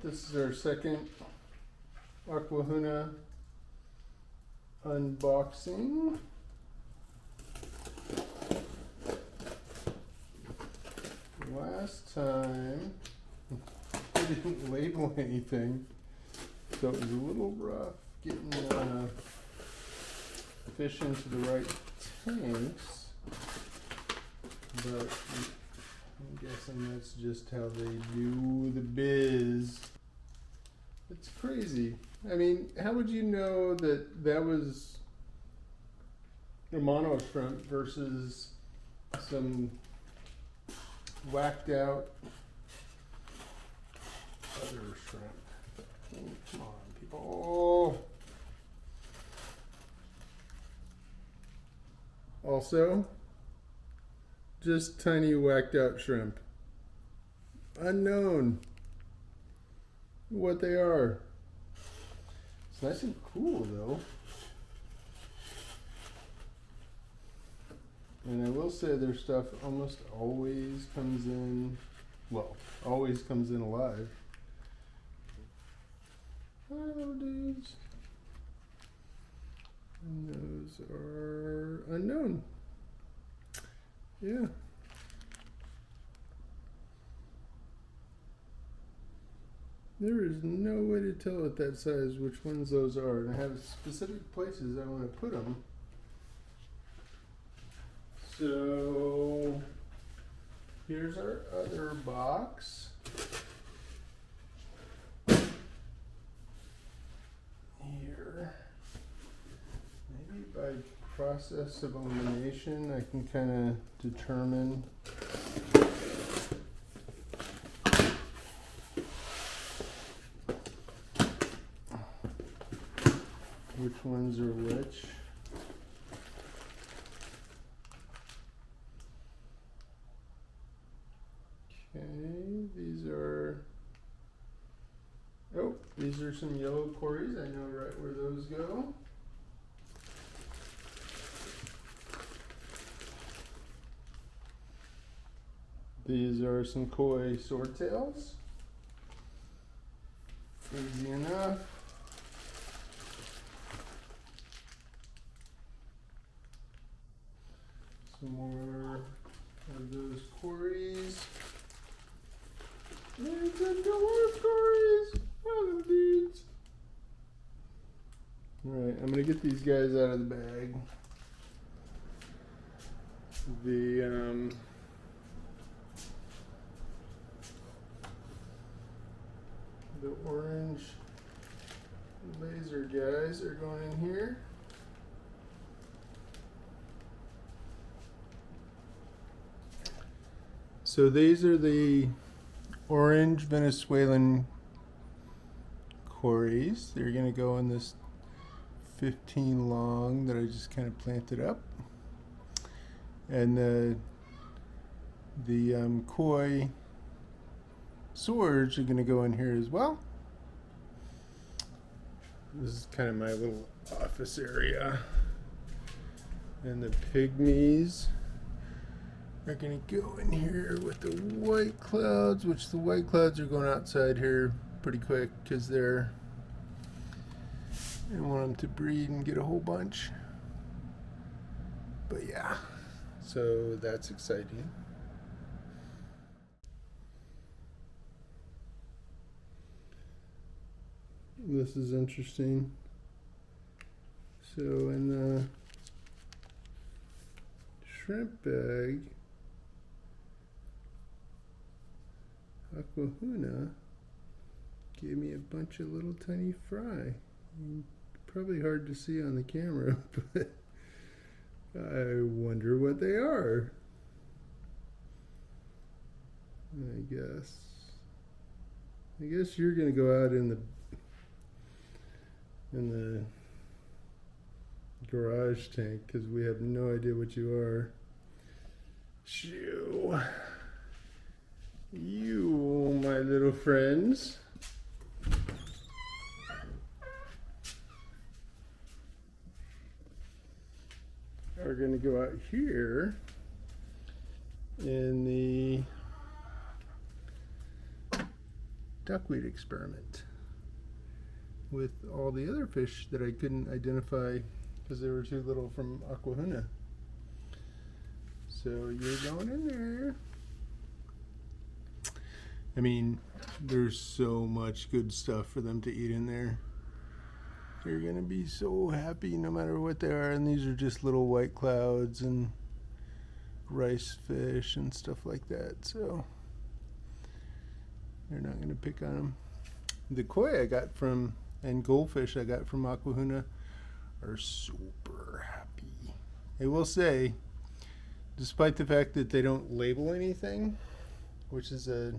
This is our second Aquahuna unboxing. Last time I didn't label anything, so it was a little rough getting fish into the right tanks, but I'm guessing that's just how they do the biz. It's crazy. I mean, how would you know that that was a mono shrimp versus some whacked out other shrimp? Oh, come on, people. Also, just tiny whacked out shrimp. Unknown what they are. It's nice and cool though. And I will say their stuff almost always comes in, well, always comes in alive. Hi, little dudes. And those are unknown. Yeah. There is no way to tell at that size which ones those are, and I have specific places I want to put them. So here's our other box. Here, maybe by process of elimination, I can kind of determine which ones are which. Okay, these are, oh, these are some yellow corys. I know right where those go. These are some koi swordtails. Easy enough. Some more of those corys. And some more corys. Oh, them dudes. Alright, I'm gonna get these guys out of the bag. The orange laser guys are going in here. So these are the orange Venezuelan corys. They're going to go in this 15 long that I just kind of planted up. And the koi swords are going to go in here as well. This is kind of my little office area. And the pygmies are going to go in here with the white clouds, which the white clouds are going outside here pretty quick because I want them to breed and get a whole bunch. But yeah, so that's exciting. This is interesting. So in the shrimp bag, Aquahuna gave me a bunch of little tiny fry. Probably hard to see on the camera, but I wonder what they are. I guess you're gonna go out in the garage tank because we have no idea what you are. Shoo. You, my little friends. Are going to go out here in the duckweed experiment with all the other fish that I couldn't identify because they were too little from Aquahuna. So you're going in there. I mean, there's so much good stuff for them to eat in there. You're gonna be so happy no matter what they are. And these are just little white clouds and rice fish and stuff like that. So they're not gonna pick on them. The koi I got from, and goldfish I got from Aquahuna are super happy. I will say, despite the fact that they don't label anything, which is a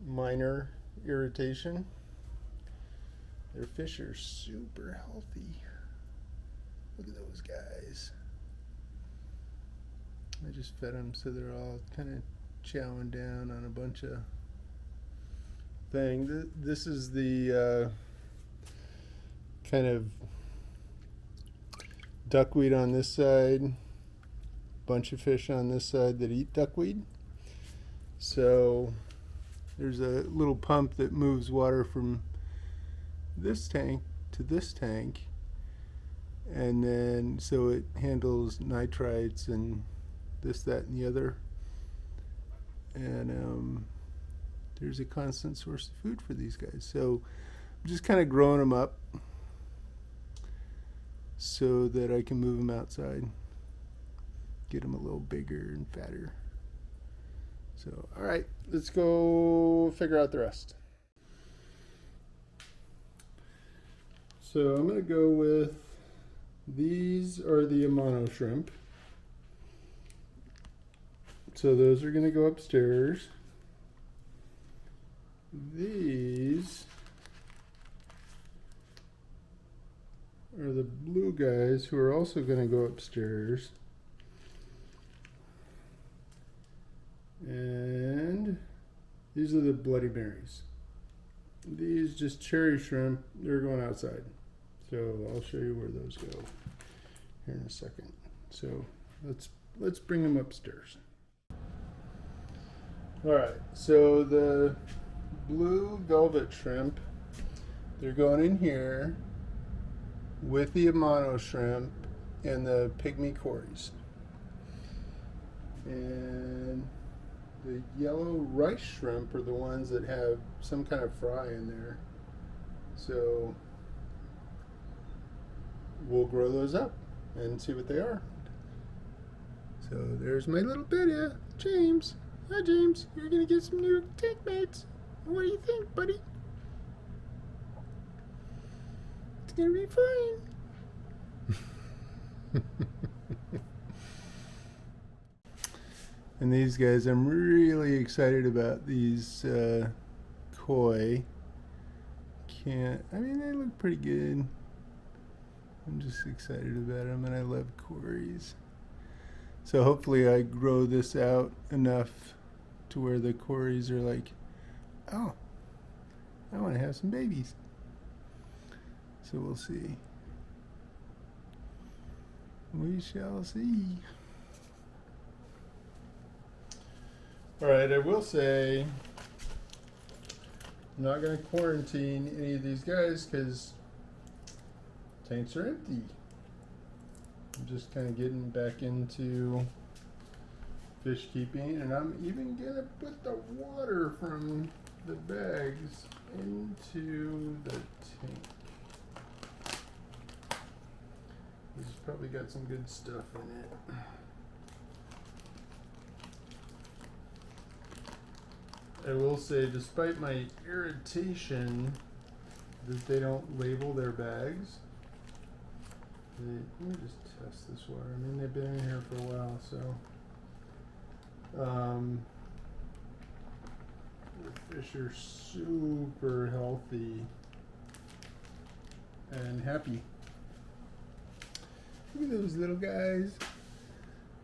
minor irritation, their fish are super healthy. Look at those guys. I just fed them so they're all kind of chowing down on a bunch of things. This is the kind of duckweed on this side, bunch of fish on this side that eat duckweed. So there's a little pump that moves water from this tank to this tank, and then so it handles nitrites and this, that, and the other, and there's a constant source of food for these guys. So I'm just kind of growing them up so that I can move them outside, get them a little bigger and fatter. So all right, let's go figure out the rest. So I'm going to go with, these are the Amano shrimp. So those are going to go upstairs. These are the blue guys who are also going to go upstairs. And these are the Bloody Marys. These just cherry shrimp, they're going outside. So I'll show you where those go here in a second. So let's bring them upstairs. All right, so the blue velvet shrimp, they're going in here with the Amano shrimp and the pygmy corys. And the yellow rice shrimp are the ones that have some kind of fry in there. So we'll grow those up and see what they are. So there's my little betta, James. Hi James, you're gonna get some new tank mates. What do you think, buddy? It's gonna be fine. And these guys, I'm really excited about these koi. I mean, they look pretty good. I'm just excited about them, and I love corys. So hopefully I grow this out enough to where the corys are like, oh, I want to have some babies. So we'll see. We shall see. All right, I will say I'm not going to quarantine any of these guys because tanks are empty. I'm just kind of getting back into fish keeping, and I'm even going to put the water from the bags into the tank. It's probably got some good stuff in it. I will say, despite my irritation that they don't label their bags, let me just test this water. I mean, they've been in here for a while, so the fish are super healthy and happy. Look at those little guys.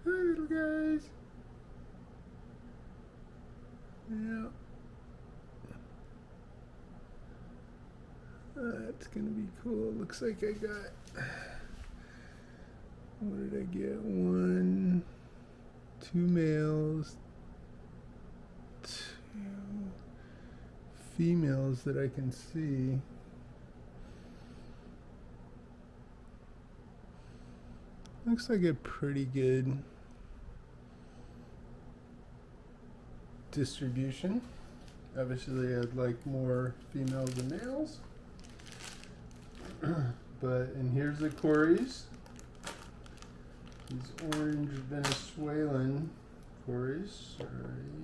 Hi, little guys. Yeah. That's gonna be cool. Looks like I got, what did I get? 1, 2 males, 2, females that I can see. Looks like a pretty good distribution. Obviously I'd like more females than males. But, and here's the corys. These orange Venezuelan corys. Sorry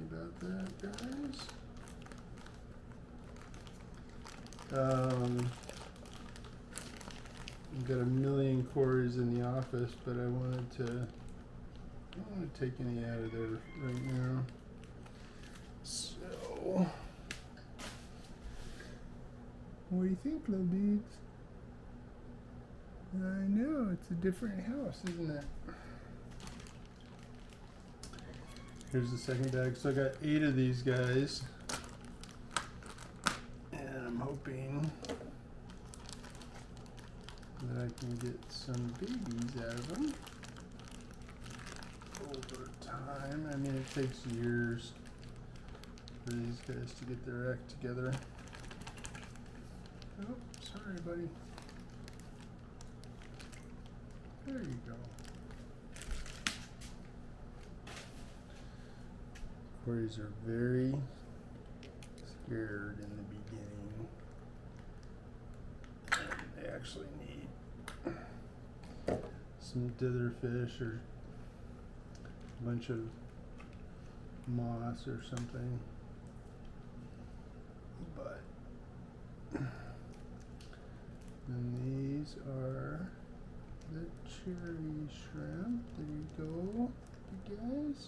about that, guys. I've got a million corys in the office, but I don't want to take any out of there right now. So, what do you think, little beads? I know, it's a different house, isn't it? Here's the second bag. So I got 8 of these guys. And I'm hoping that I can get some babies out of them over time. I mean, it takes years for these guys to get their act together. Oh, sorry, buddy. There you go. Corys are very scared in the beginning. They actually need some dither fish or a bunch of moss or something. But and these are the cherry shrimp. There you go, you guys.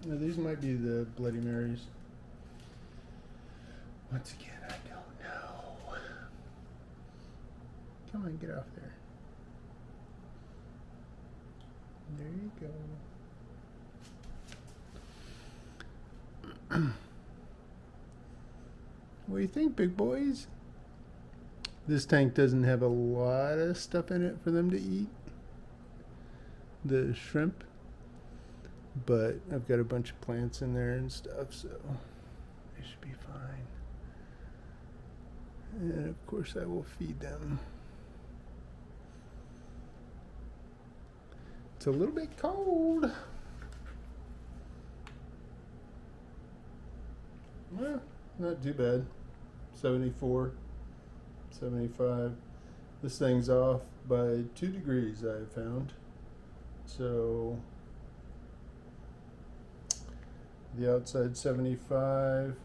Now, these might be the Bloody Marys. Once again, I don't know. Come on, get off there. There you go. What do you think, big boys? This tank doesn't have a lot of stuff in it for them to eat, the shrimp, but I've got a bunch of plants in there and stuff, so they should be fine. And of course I will feed them. It's a little bit cold. Well, not too bad. 74. 75. This thing's off by 2 degrees, I found. So the outside 75,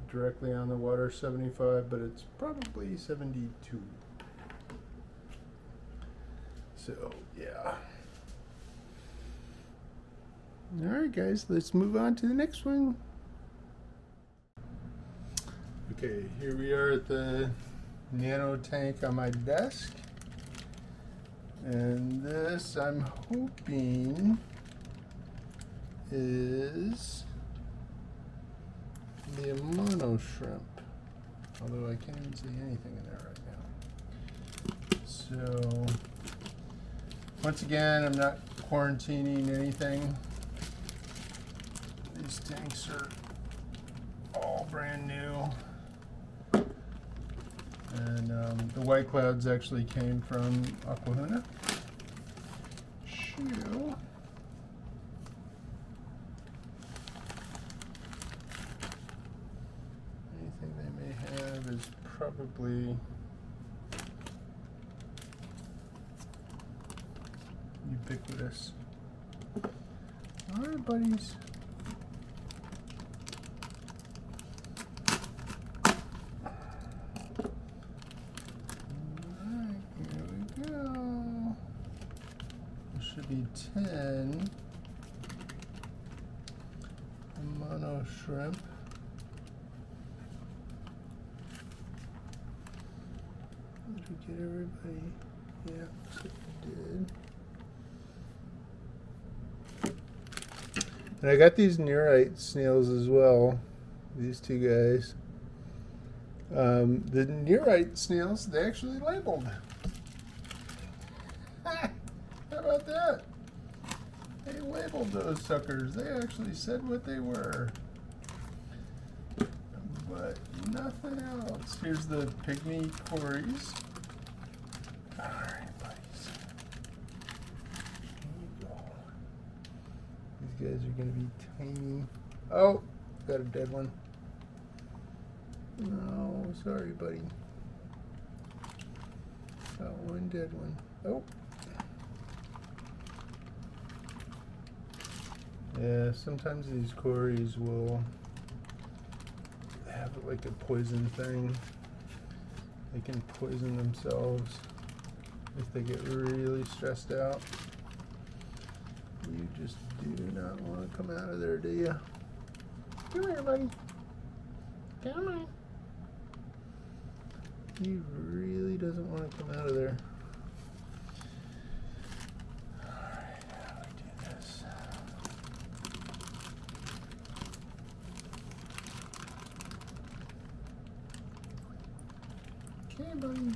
directly on the water 75, but it's probably 72. So yeah. Alright guys, let's move on to the next one. Okay, here we are at the nano tank on my desk. And this, I'm hoping, is the mono shrimp. Although I can't even see anything in there right now. So, once again, I'm not quarantining anything. These tanks are all brand new. And the white clouds actually came from Aquahuna. Shoo. Anything they may have is probably ubiquitous. All right, buddies. Be 10 mono shrimp. Did we get everybody? Yeah, looks like we did. And I got these nearite snails as well. These 2 guys. The nearite snails, they actually labeled. How about that? They labeled those suckers. They actually said what they were. nothing else. Here's the pygmy corys. Alright, buddies. Here you go. These guys are going to be tiny. Oh, got a dead one. No, sorry, buddy. Got one dead one. Oh. Yeah, sometimes these corys will have like a poison thing. They can poison themselves if they get really stressed out. You just do not want to come out of there, do you? Come here, buddy. Come on. He really doesn't want to come out of there. Alright, how do we do this? Okay, buddy.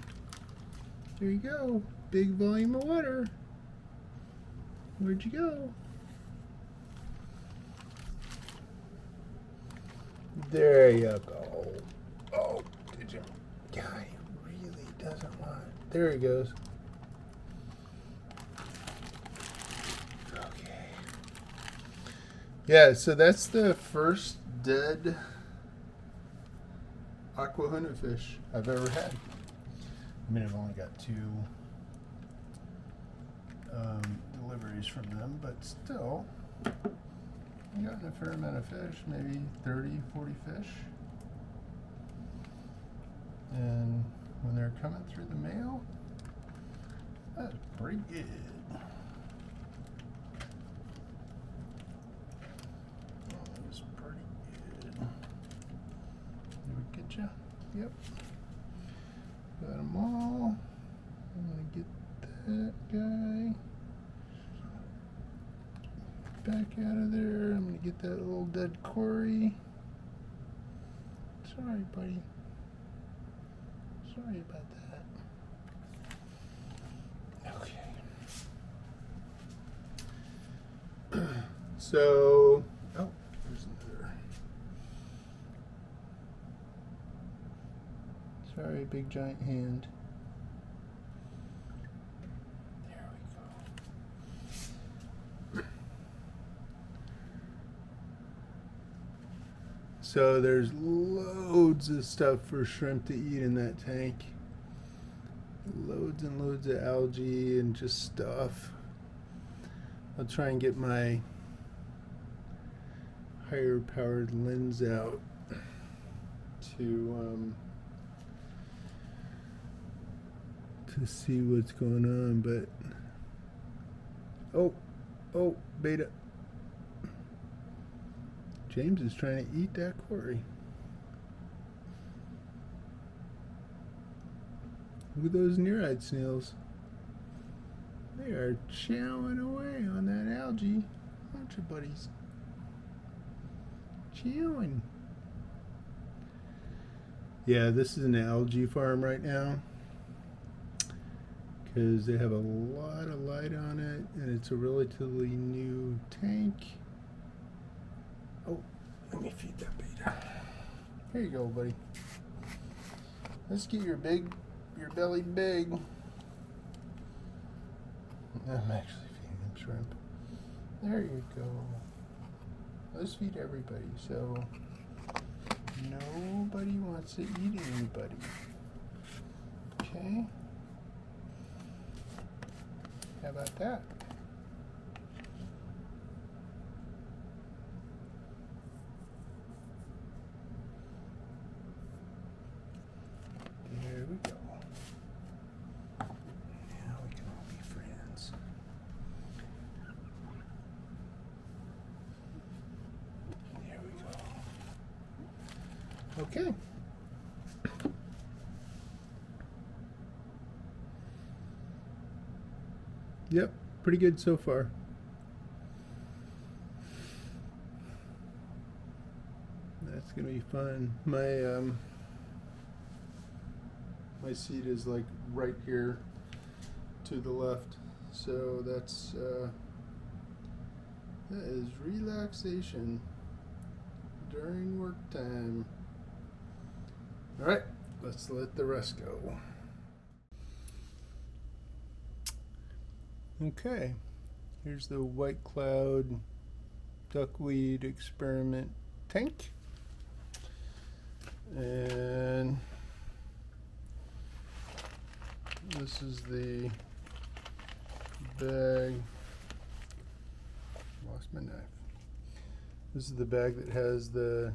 There you go. Big volume of water. Where'd you go? There you go. Oh, did you? Guy really doesn't want it. There he goes. Okay. Yeah, so that's the first dead Aquahuna fish I've ever had. I mean, I've only got 2 deliveries from them, but still, I've gotten a fair amount of fish, maybe 30, 40 fish. And when they're coming through the mail, that's pretty good. Oh, that was pretty good. Did we get you? Yep. Got them all. I'm going to get that guy back out of there. I'm going to get that little dead cory. Sorry, buddy. Sorry about that. Okay. So, oh, there's another. Sorry, big giant hand. There we go. So there's loads of stuff for shrimp to eat in that tank. Loads and loads of algae and just stuff. I'll try and get my higher powered lens out to see what's going on, but oh, beta. James is trying to eat that cory. Look at those near-eyed snails. They are chowing away on that algae, aren't you, buddies? Chowing. Yeah, this is an algae farm right now because they have a lot of light on it, and it's a relatively new tank. Oh, let me feed that beta. Here you go, buddy. Let's get your belly big. I'm actually feeding him shrimp. There you go. Let's feed everybody. So nobody wants to eat anybody. Okay? How about that? There we go. Now we can all be friends. There we go. Okay. Yep, pretty good so far. That's gonna be fun. My seat is like right here to the left, so that is relaxation during work time. All right, let's let the rest go. Okay, here's the white cloud duckweed experiment tank. And this is the bag. Lost my knife. This is the bag that has the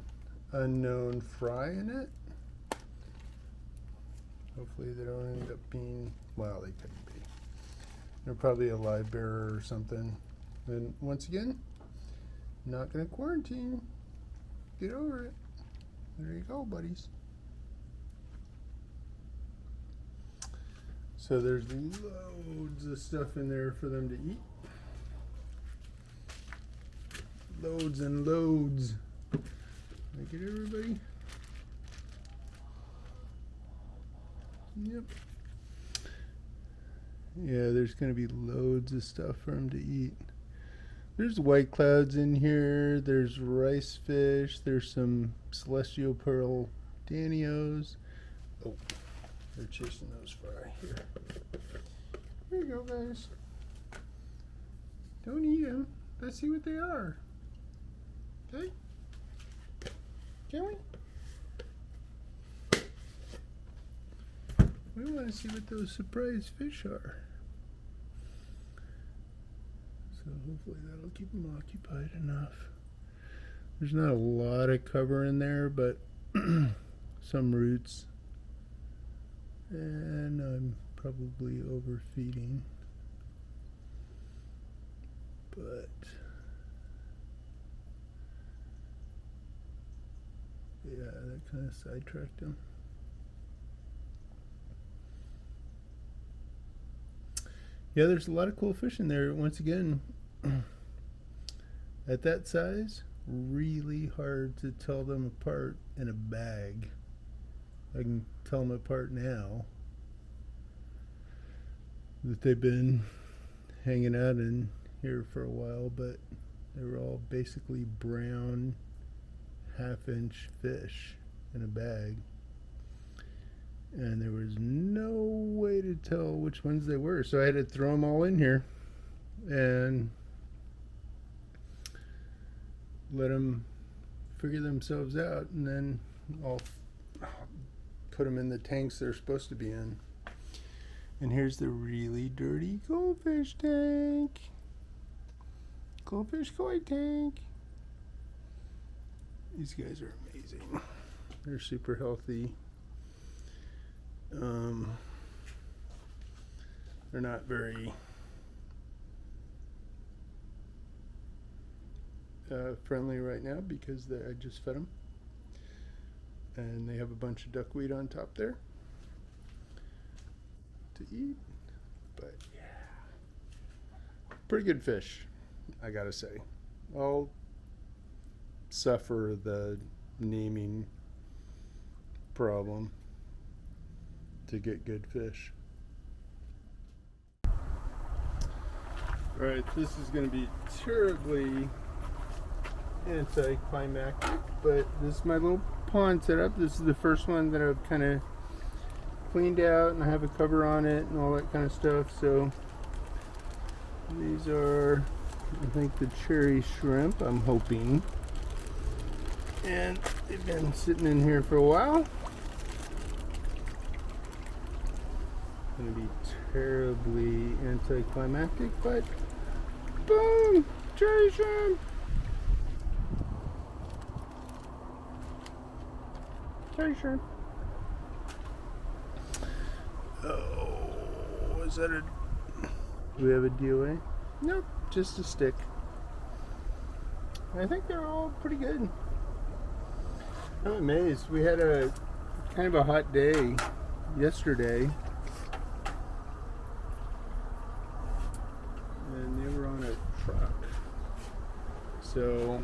unknown fry in it. Hopefully they don't end up being, well, they could be. They're probably a live bearer or something. And once again, not gonna quarantine. Get over it. There you go, buddies. So there's loads of stuff in there for them to eat. Loads and loads. Like it, everybody? Yep. Yeah, there's going to be loads of stuff for them to eat. There's white clouds in here. There's rice fish. There's some celestial pearl danios. Oh, they're chasing those fry. Here. Here you go, guys. Don't eat them. Let's see what they are. Okay? Can we? We want to see what those surprise fish are. So hopefully that'll keep them occupied enough. There's not a lot of cover in there, but some roots. And I'm probably overfeeding. But yeah, that kind of sidetracked him. Yeah, there's a lot of cool fish in there. Once again, at that size, really hard to tell them apart in a bag. I can tell them apart now that they've been hanging out in here for a while, but they were all basically brown half-inch fish in a bag. And there was no way to tell which ones they were, so I had to throw them all in here and let them figure themselves out, and then I'll put them in the tanks they're supposed to be in. And here's the really dirty goldfish tank. Goldfish koi tank. These guys are amazing. They're super healthy. They're not very friendly right now because I just fed them, and they have a bunch of duckweed on top there to eat. But yeah, pretty good fish, I gotta say. I'll suffer the naming problem to get good fish. Alright, this is going to be terribly anticlimactic, but this is my little pond setup. This is the first one that I've kind of cleaned out, and I have a cover on it and all that kind of stuff. So these are, I think, the cherry shrimp, I'm hoping. And they've been sitting in here for a while. Going to be terribly anticlimactic, but boom! Cherry shrimp! Cherry shrimp. Oh, is that a... Do we have a DOA? Nope, just a stick. I think they're all pretty good. I'm amazed. We had a kind of a hot day yesterday. And they were on a truck. So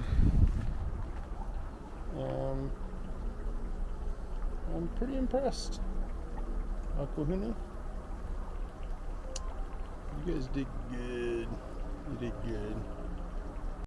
I'm pretty impressed. Aquahuna, you guys did good. You did good.